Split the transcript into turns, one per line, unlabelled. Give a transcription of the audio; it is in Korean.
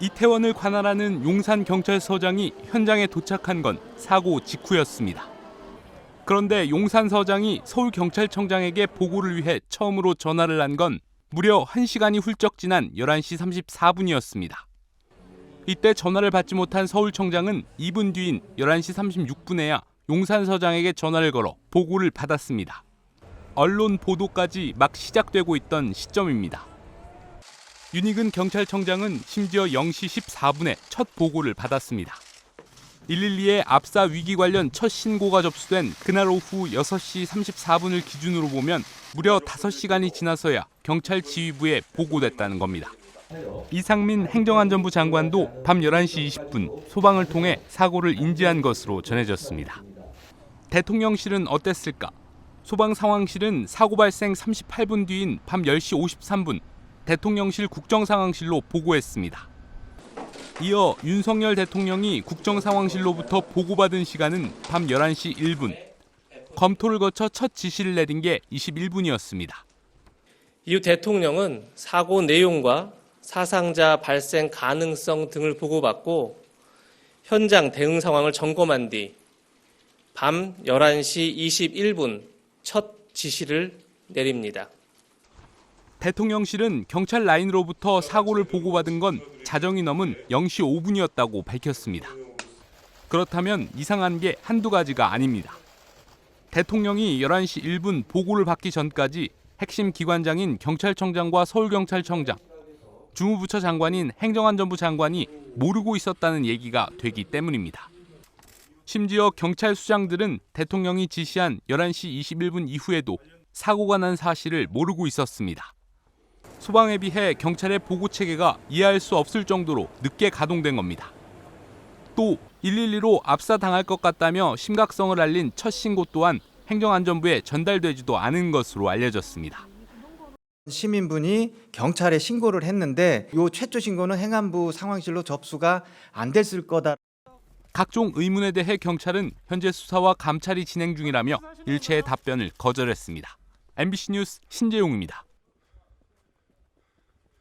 이태원을 관할하는 용산경찰서장이 현장에 도착한 건 사고 직후였습니다. 그런데 용산서장이 서울경찰청장에게 보고를 위해 처음으로 전화를 한 건 무려 1시간이 훌쩍 지난 11시 34분이었습니다. 이때 전화를 받지 못한 서울청장은 2분 뒤인 11시 36분에야 용산서장에게 전화를 걸어 보고를 받았습니다. 언론 보도까지 막 시작되고 있던 시점입니다. 윤익은 경찰청장은 심지어 0시 14분에 첫 보고를 받았습니다. 112에 압사 위기 관련 첫 신고가 접수된 그날 오후 6시 34분을 기준으로 보면 무려 5시간이 지나서야 경찰 지휘부에 보고됐다는 겁니다. 이상민 행정안전부 장관도 밤 11시 20분 소방을 통해 사고를 인지한 것으로 전해졌습니다. 대통령실은 어땠을까? 소방상황실은 사고 발생 38분 뒤인 밤 10시 53분 대통령실 국정상황실로 보고했습니다. 이어 윤석열 대통령이 국정상황실로부터 보고받은 시간은 밤 11시 1분. 검토를 거쳐 첫 지시를 내린 게 21분이었습니다.
이후 대통령은 사고 내용과 사상자 발생 가능성 등을 보고받고 현장 대응 상황을 점검한 뒤 밤 11시 21분 첫 지시를 내립니다.
대통령실은 경찰 라인으로부터 사고를 보고받은 건 자정이 넘은 0시 5분이었다고 밝혔습니다. 그렇다면 이상한 게 한두 가지가 아닙니다. 대통령이 11시 1분 보고를 받기 전까지 핵심 기관장인 경찰청장과 서울경찰청장, 주무부처 장관인 행정안전부 장관이 모르고 있었다는 얘기가 되기 때문입니다. 심지어 경찰 수장들은 대통령이 지시한 11시 21분 이후에도 사고가 난 사실을 모르고 있었습니다. 소방에 비해 경찰의 보고 체계가 이해할 수 없을 정도로 늦게 가동된 겁니다. 또 112로 압사당할 것 같다며 심각성을 알린 첫 신고 또한 행정안전부에 전달되지도 않은 것으로 알려졌습니다.
시민분이 경찰에 신고를 했는데 이 최초 신고는 행안부 상황실로 접수가 안 됐을 거다.
각종 의문에 대해 경찰은 현재 수사와 감찰이 진행 중이라며 일체의 답변을 거절했습니다. MBC 뉴스 신재용입니다.